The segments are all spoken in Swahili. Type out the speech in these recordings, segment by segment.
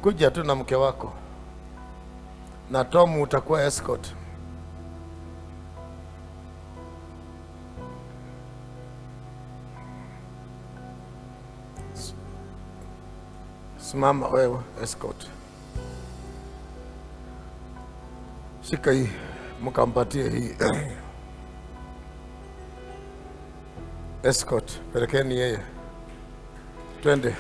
Kuja tu na mke wako na Tom utakuwa escort. Simama wewe escort. Shika hii, mkampatie hii. Escort, pelekeni yeye. Twende.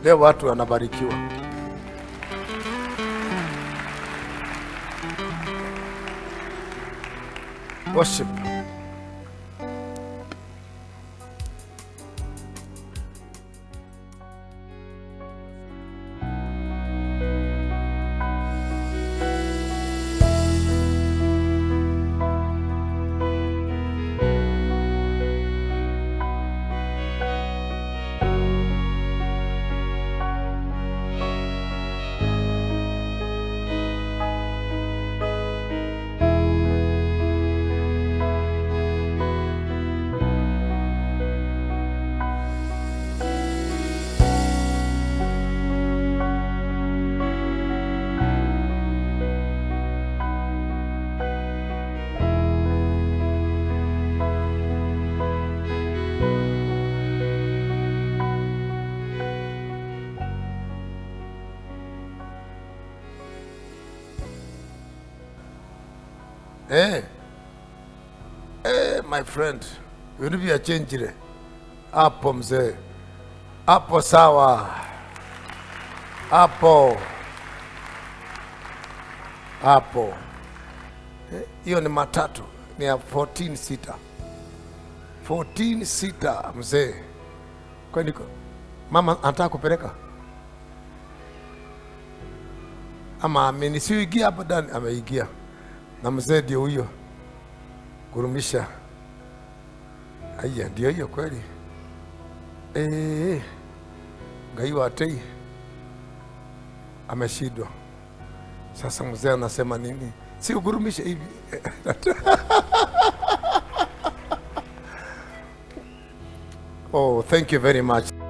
Leo watu wanabarikiwa. Worship. My friend, univya chenjire hapo mzee, hapo sawa, hapo hiyo ni matatu, ni ya 14 sita, 14 sita mzee. Kwani mama anataka kupeleka ama amenisiuigia hapo ndani? Ameingia na mzee ndio huyo kurumisha. Aya, ndio hiyo kweli. Ngai watei ameshindwa. Sasa mzee anasema nini? Si ugurumishe hivi. Oh, thank you very much.